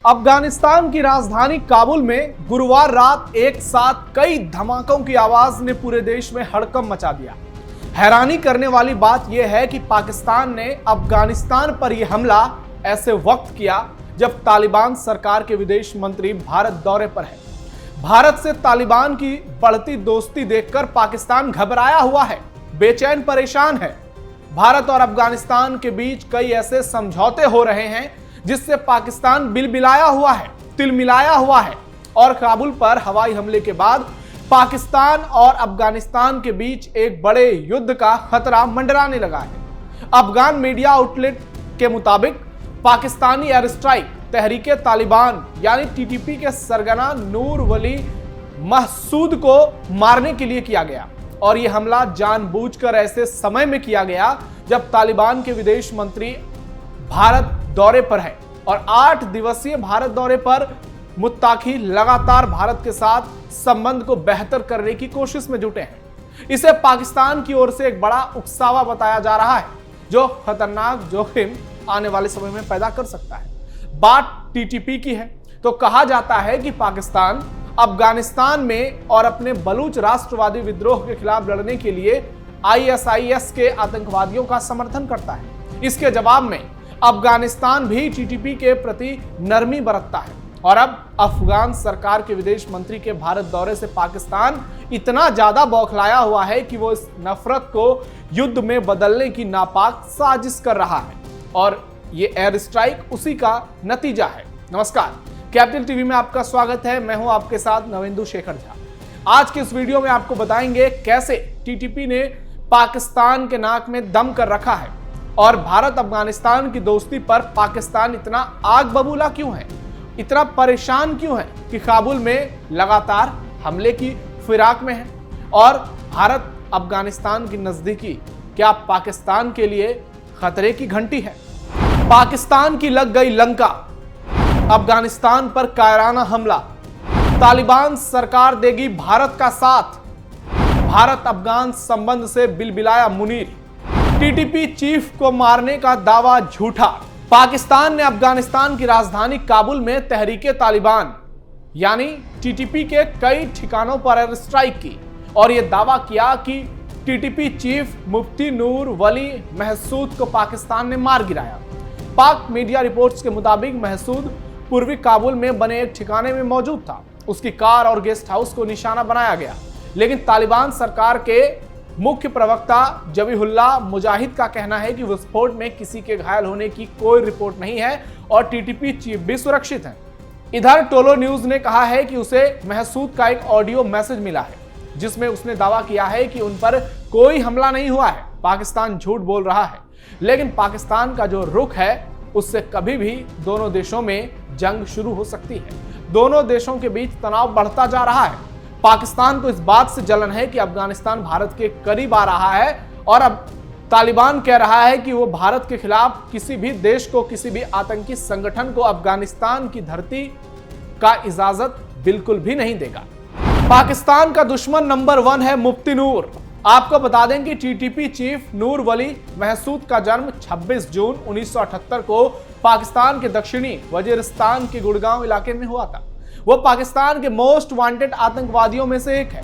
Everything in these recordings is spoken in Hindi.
अफगानिस्तान की राजधानी काबुल में गुरुवार रात एक साथ कई धमाकों की आवाज ने पूरे देश में हड़कंप मचा दिया। हैरानी करने वाली बात यह है कि पाकिस्तान ने अफगानिस्तान पर यह हमला ऐसे वक्त किया जब तालिबान सरकार के विदेश मंत्री भारत दौरे पर है। भारत से तालिबान की बढ़ती दोस्ती देखकर पाकिस्तान घबराया हुआ है, बेचैन परेशान है। भारत और अफगानिस्तान के बीच कई ऐसे समझौते हो रहे हैं जिससे पाकिस्तान बिलबिलाया हुआ है, तिलमिलाया हुआ है और काबुल पर हवाई हमले के बाद पाकिस्तान और अफगानिस्तान के बीच एक बड़े युद्ध का खतरा मंडराने लगा है। अफगान मीडिया आउटलेट के मुताबिक पाकिस्तानी एयर स्ट्राइक तहरीके तालिबान यानी टीटीपी के सरगना नूर वली महसूद को मारने के लिए किया गया और यह हमला जानबूझकर ऐसे समय में किया गया जब तालिबान के विदेश मंत्री भारत दौरे पर है और 8 दिवसीय भारत दौरे पर मुत्ताकी लगातार भारत के साथ संबंध को बेहतर करने की कोशिश में जुटे हैं। इसे पाकिस्तान की ओर से एक बड़ा उकसावा बताया जा रहा है जो खतरनाक जोखिम आने वाले समय में पैदा कर सकता है। बात टीटीपी की है तो कहा जाता है कि पाकिस्तान अफगानिस्तान में और अपने बलूच राष्ट्रवादी विद्रोह के खिलाफ लड़ने के लिए आईएसआईएस के आतंकवादियों का समर्थन करता है। इसके जवाब में अफगानिस्तान भी टीटीपी के प्रति नरमी बरतता है और अब अफगान सरकार के विदेश मंत्री के भारत दौरे से पाकिस्तान इतना ज्यादा बौखलाया हुआ है कि वो इस नफरत को युद्ध में बदलने की नापाक साजिश कर रहा है और ये एयर स्ट्राइक उसी का नतीजा है। नमस्कार, कैपिटल टीवी में आपका स्वागत है। मैं हूं आपके साथ नवेंदु शेखर झा। आज के इस वीडियो में आपको बताएंगे कैसे टीटीपी ने पाकिस्तान के नाक में दम कर रखा है और भारत अफगानिस्तान की दोस्ती पर पाकिस्तान इतना आग बबूला क्यों है, इतना परेशान क्यों है कि काबुल में लगातार हमले की फिराक में है और भारत अफगानिस्तान की नजदीकी क्या पाकिस्तान के लिए खतरे की घंटी है। पाकिस्तान की लग गई लंका, अफगानिस्तान पर कायराना हमला, तालिबान सरकार देगी भारत का साथ, भारत अफगान संबंध से बिलबिलाया मुनीर, टीटीपी चीफ को मारने का दावा झूठा। पाकिस्तान ने अफगानिस्तान की राजधानी काबुल में तहरीके तालिबान यानी टीटीपी के कई ठिकानों पर एयर स्ट्राइक की और यह दावा किया कि टीटीपी चीफ मुफ्ती नूर वली महसूद को पाकिस्तान ने मार गिराया। पाक मीडिया रिपोर्ट्स के मुताबिक महसूद पूर्वी काबुल में बने एक ठिकाने में मौजूद था। उसकी कार और गेस्ट हाउस को निशाना बनाया गया, लेकिन तालिबान सरकार के मुख्य प्रवक्ता जबीहुल्लाह मुजाहिद का कहना है कि विस्फोट में किसी के घायल होने की कोई रिपोर्ट नहीं है और टीटीपी चीफ भी सुरक्षित है। इधर टोलो न्यूज ने कहा है कि उसे महसूद का एक ऑडियो मैसेज मिला है जिसमें उसने दावा किया है कि उन पर कोई हमला नहीं हुआ है। पाकिस्तान झूठ बोल रहा है, लेकिन पाकिस्तान का जो रुख है उससे कभी भी दोनों देशों में जंग शुरू हो सकती है। दोनों देशों के बीच तनाव बढ़ता जा रहा है। पाकिस्तान को इस बात से जलन है कि अफगानिस्तान भारत के करीब आ रहा है और अब तालिबान कह रहा है कि वो भारत के खिलाफ किसी भी देश को, किसी भी आतंकी संगठन को अफगानिस्तान की धरती का इजाजत बिल्कुल भी नहीं देगा। पाकिस्तान का दुश्मन नंबर 1 है मुफ्ती नूर। आपको बता दें कि टीटीपी चीफ नूर वली महसूद का जन्म 26 जून 1978 को पाकिस्तान के दक्षिणी वजीरिस्तान के गुड़गांव इलाके में हुआ था। वो पाकिस्तान के मोस्ट वांटेड आतंकवादियों में से एक है।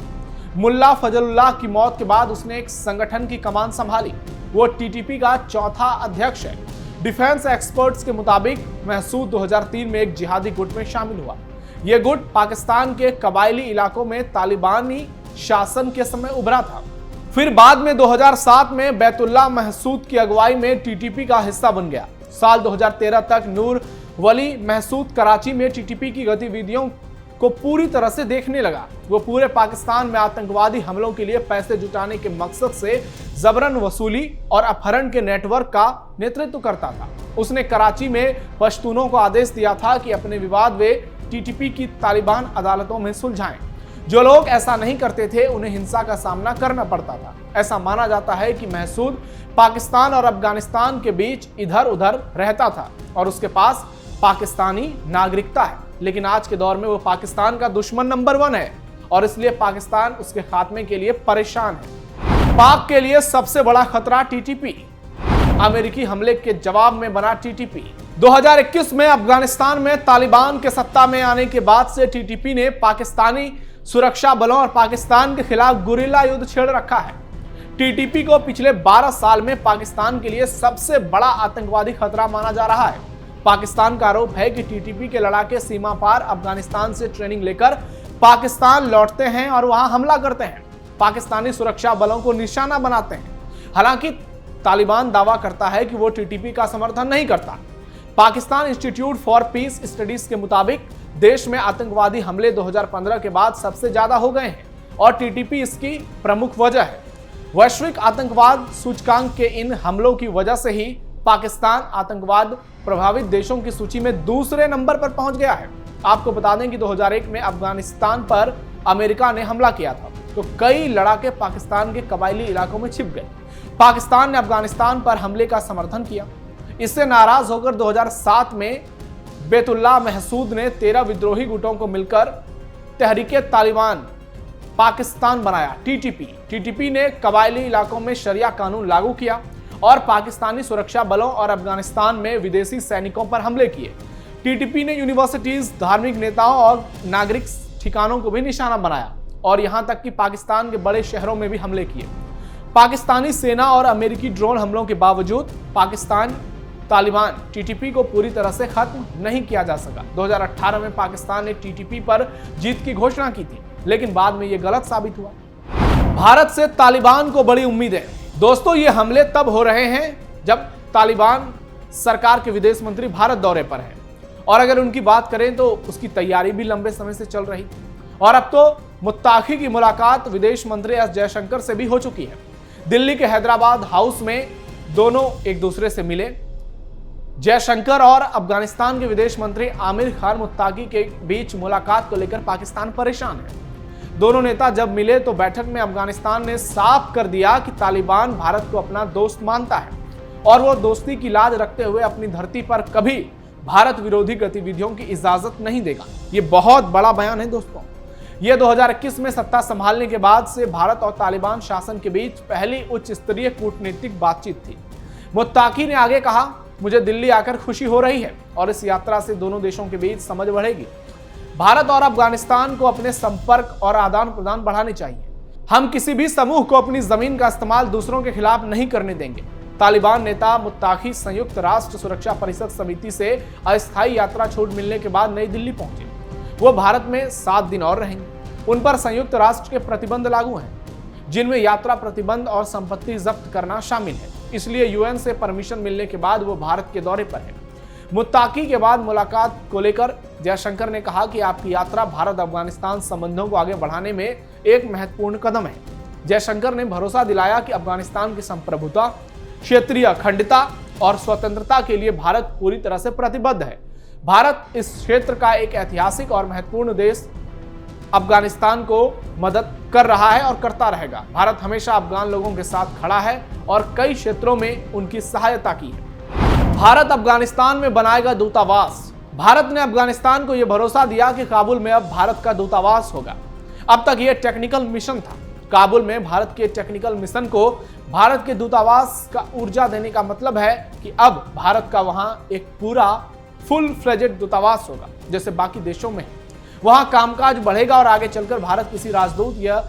मुल्ला फजलुल्लाह की मौत के बाद उसने एक संगठन की कमान संभाली। वो टीटीपी का चौथा अध्यक्ष है। डिफेंस एक्सपर्ट्स के मुताबिक महसूद 2003 में एक जिहादी गुट में शामिल हुआ। यह गुट पाकिस्तान के कबायली इलाकों में तालिबानी शासन के समय उभरा था। फिर बाद में 2007 में बैतुल्लाह महसूद की अगुवाई में टीटीपी का हिस्सा बन गया। साल 2013 तक नूर वली महसूद कराची में टीटीपी की गतिविधियों को पूरी तरह से देखने लगा। वो पूरे पाकिस्तान में आतंकवादी हमलों के लिए पैसे जुटाने के मकसद से जबरन वसूली और अपहरण के नेटवर्क का नेतृत्व करता था। उसने कराची में पश्तूनों को आदेश दिया था कि अपने विवाद वे टीटीपी की तालिबान अदालतों में सुलझाएं। जो लोग ऐसा नहीं करते थे उन्हें हिंसा का सामना करना पड़ता था। ऐसा माना जाता है कि महसूद पाकिस्तान और अफगानिस्तान के बीच इधर उधर रहता था और उसके पास पाकिस्तानी नागरिकता है, लेकिन आज के दौर में वो पाकिस्तान का दुश्मन नंबर 1 है और इसलिए पाकिस्तान उसके खात्मे के लिए परेशान है। पाक के लिए सबसे बड़ा खतरा टीटीपी। अमेरिकी हमले के जवाब में बना टीटीपी। 2021 में अफगानिस्तान में तालिबान के सत्ता में आने के बाद से टीटीपी ने पाकिस्तानी सुरक्षा बलों और पाकिस्तान के खिलाफ गुरिल्ला युद्ध छेड़ रखा है। टीटीपी को पिछले 12 साल में पाकिस्तान के लिए सबसे बड़ा आतंकवादी खतरा माना जा रहा है। पाकिस्तान का आरोप है कि टीटीपी के लड़ाके सीमा पार अफगानिस्तान से ट्रेनिंग लेकर पाकिस्तान लौटते हैं और वहां हमला करते हैं, पाकिस्तानी सुरक्षा बलों को निशाना बनाते हैं। हालांकि तालिबान दावा करता है कि वो टीटीपी का समर्थन नहीं करता। Pakistan institute for piece studies के मुताबिक देश में आतंकवादी हमले 2015 के बाद सबसे ज्यादा हो गए हैं और टीटीपी इसकी प्रमुख वजह है। वैश्विक आतंकवाद सूचकांक के इन हमलों की वजह से ही पाकिस्तान आतंकवाद प्रभावित देशों की सूची में दूसरे नंबर पर पहुंच गया है। आपको बता दें कि 2001 में अफगानिस्तान पर अमेरिका ने हमला किया था तो कई लड़ाके पाकिस्तान के कबायली इलाकों में छिप गए। पाकिस्तान ने अफगानिस्तान पर हमले का समर्थन किया। इससे नाराज होकर 2007 में बैतुल्लाह महसूद ने 13 विद्रोही गुटों को मिलकर तहरीके तालिबान पाकिस्तान बनाया, टीटीपी ने कबायली इलाकों में शरिया कानून लागू किया और पाकिस्तानी सुरक्षा बलों और अफगानिस्तान में विदेशी सैनिकों पर हमले किए। टीटीपी ने यूनिवर्सिटीज, धार्मिक नेताओं और नागरिक ठिकानों को भी निशाना बनाया और यहां तक कि पाकिस्तान के बड़े शहरों में भी हमले किए। पाकिस्तानी सेना और अमेरिकी ड्रोन हमलों के बावजूद पाकिस्तान तालिबान टीटीपी को पूरी तरह से खत्म नहीं किया जा सका। 2018 में पाकिस्तान ने टीटीपी पर जीत की घोषणा की थी, लेकिन बाद में यह गलत साबित हुआ। भारत से तालिबान को बड़ी उम्मीदें। दोस्तों, ये हमले तब हो रहे हैं जब तालिबान सरकार के विदेश मंत्री भारत दौरे पर हैं और अगर उनकी बात करें तो उसकी तैयारी भी लंबे समय से चल रही थी और अब तो मुत्ताकी की मुलाकात विदेश मंत्री एस जयशंकर से भी हो चुकी है। दिल्ली के हैदराबाद हाउस में दोनों एक दूसरे से मिले। जयशंकर और अफगानिस्तान के विदेश मंत्री आमिर खान मुत्ताकी के बीच मुलाकात को लेकर पाकिस्तान परेशान है। दोनों नेता जब मिले तो बैठक में अफगानिस्तान ने साफ कर दिया कि तालिबान भारत को अपना दोस्त मानता है और वो दोस्ती की लाज रखते हुए अपनी धरती पर कभी भारत विरोधी गतिविधियों की इजाजत नहीं देगा। ये बहुत बड़ा बयान है दोस्तों। ये 2021 में सत्ता संभालने के बाद से भारत और तालिबान शासन के बीच पहली उच्च स्तरीय कूटनीतिक बातचीत थी। मुत्ताकी ने आगे कहा, मुझे दिल्ली आकर खुशी हो रही है और इस यात्रा से दोनों देशों के बीच समझ बढ़ेगी। भारत और अफगानिस्तान को अपने संपर्क और आदान प्रदान बढ़ाने चाहिए। हम किसी भी समूह को अपनी जमीन का इस्तेमाल दूसरों के खिलाफ नहीं करने देंगे। तालिबान नेता मुत्ताकी संयुक्त राष्ट्र सुरक्षा परिषद समिति से अस्थायी यात्रा छूट मिलने के बाद नई दिल्ली पहुंचे। वो भारत में 7 दिन और रहेंगे। उन पर संयुक्त राष्ट्र के प्रतिबंध लागू हैं, जिनमें यात्रा प्रतिबंध और संपत्ति जब्त करना शामिल है। इसलिए यूएन से परमिशन मिलने के बाद वो भारत के दौरे पर है। मुत्ताकी के बाद मुलाकात को लेकर जयशंकर ने कहा कि आपकी यात्रा भारत अफगानिस्तान संबंधों को आगे बढ़ाने में एक महत्वपूर्ण कदम है। जयशंकर ने भरोसा दिलाया कि अफगानिस्तान की संप्रभुता, क्षेत्रीय अखंडता और स्वतंत्रता के लिए भारत पूरी तरह से प्रतिबद्ध है। भारत इस क्षेत्र का एक ऐतिहासिक और महत्वपूर्ण देश अफगानिस्तान को मदद कर रहा है और करता रहेगा। भारत हमेशा अफगान लोगों के साथ खड़ा है और कई क्षेत्रों में उनकी सहायता की है। भारत अफगानिस्तान में बनाएगा दूतावास। भारत ने अफगानिस्तान को यह भरोसा दिया कि काबुल में अब भारत का दूतावास होगा। अब तक यह टेक्निकल मिशन था। काबुल में भारत के टेक्निकल मिशन को भारत के दूतावास का ऊर्जा देने का मतलब है कि अब भारत का वहां एक पूरा फुल फ्लेजेड दूतावास होगा जैसे बाकी देशों में। वहां कामकाज बढ़ेगा और आगे चलकर भारत किसी राजदूत या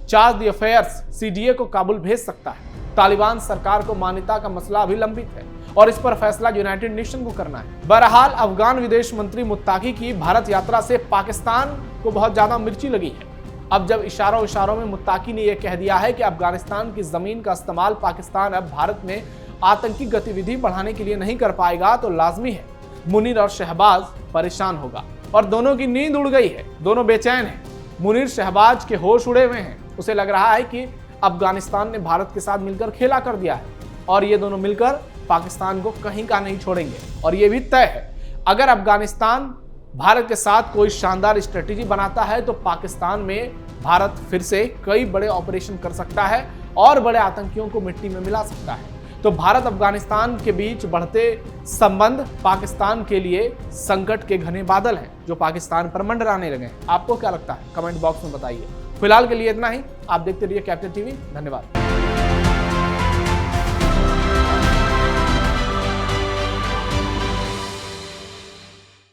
चार्ज द अफेयर्स सीडीए को काबुल भेज सकता है। तालिबान सरकार को मान्यता का मसला अभी लंबित है और इस पर फैसला यूनाइटेड नेशन को करना है। बहरहाल अफगान विदेश मंत्री मुत्ताकी की भारत यात्रा से पाकिस्तान को बहुत ज्यादा मिर्ची लगी है। अब जब इशारों में मुत्ताकी ने यह कह दिया है कि अफगानिस्तान की जमीन का इस्तेमाल पाकिस्तान अब भारत में आतंकी गतिविधि बढ़ाने के लिए नहीं कर पाएगा तो लाजमी है मुनीर और शहबाज परेशान होगा और दोनों की नींद उड़ गई है। दोनों बेचैन हैं। मुनीर शहबाज के होश उड़े हुए हैं। उसे लग रहा है कि अफगानिस्तान ने भारत के साथ मिलकर खेला कर दिया है और ये दोनों मिलकर पाकिस्तान को कहीं का नहीं छोड़ेंगे। और ये भी तय है, अगर अफगानिस्तान भारत के साथ कोई शानदार स्ट्रेटेजी बनाता है तो पाकिस्तान में भारत फिर से कई बड़े ऑपरेशन कर सकता है और बड़े आतंकियों को मिट्टी में मिला सकता है। तो भारत अफगानिस्तान के बीच बढ़ते संबंध पाकिस्तान के लिए संकट के घने बादल हैं जो पाकिस्तान पर मंडराने लगे हैं। आपको क्या लगता है? कमेंट बॉक्स में बताइए। फिलहाल के लिए इतना ही। आप देखते रहिए कैप्टन टीवी। धन्यवाद।